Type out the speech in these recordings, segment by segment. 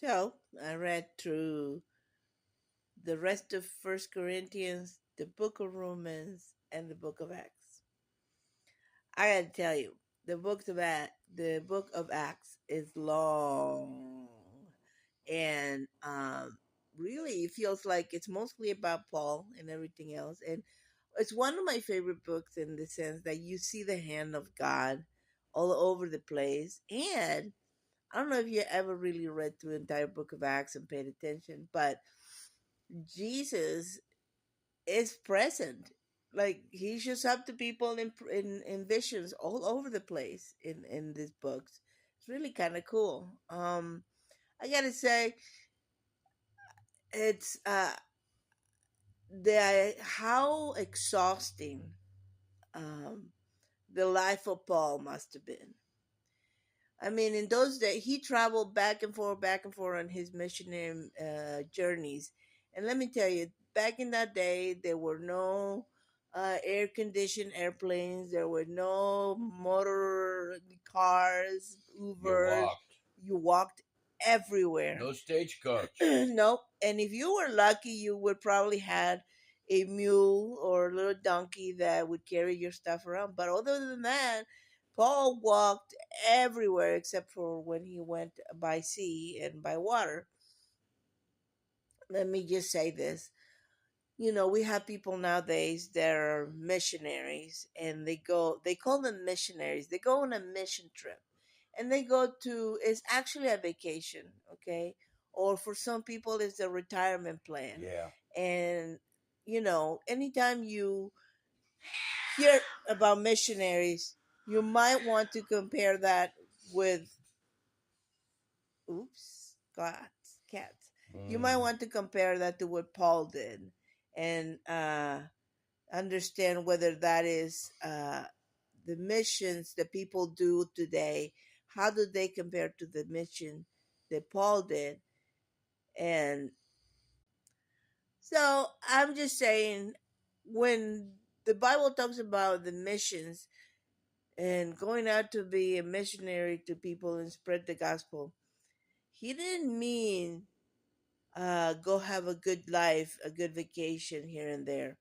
So I read through the rest of First Corinthians, the book of Romans, and the book of Acts. I gotta tell you, the book of Acts is long, and really it feels like it's mostly about Paul and everything else. And it's one of my favorite books in the sense that you see the hand of God all over the place. And I don't know if you ever really read through the entire book of Acts and paid attention, but Jesus is present. Like he shows up to people in visions all over the place in these books. It's really kind of cool. I gotta say, it's the how exhausting um the life of Paul must have been. I mean, in those days, he traveled back and forth on his missionary journeys. And let me tell you, back in that day, there were no air conditioned airplanes, there were no motor cars, You Ubers. walked. You walked everywhere. No stagecoach. Nope. And if you were lucky, you would probably had a mule or a little donkey that would carry your stuff around. But other than that, Paul walked everywhere except for when he went by sea and by water. Let me just say this. You know, we have people nowadays that are missionaries and they call them missionaries. They go on a mission trip and they go to, it's actually a vacation, okay? Or for some people, it's a retirement plan. Yeah. And, anytime you hear about missionaries, you might want to compare that with, oops, cats. You might Mm. want to compare that to what Paul did. And, understand whether that is the missions that people do today. How do they compare to the mission that Paul did? And so I'm just saying, when the Bible talks about the missions and going out to be a missionary to people and spread the gospel, he didn't mean go have a good life, a good vacation here and there.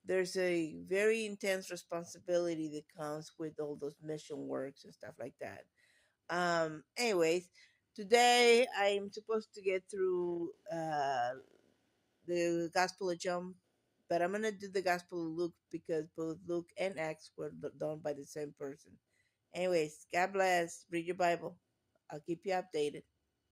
There's a very intense responsibility that comes with all those mission works and stuff like that. Anyways, today I'm supposed to get through the Gospel of John, but I'm gonna do the Gospel of Luke because both Luke and Acts were done by the same person. Anyways, God bless. Read your Bible. I'll keep you updated.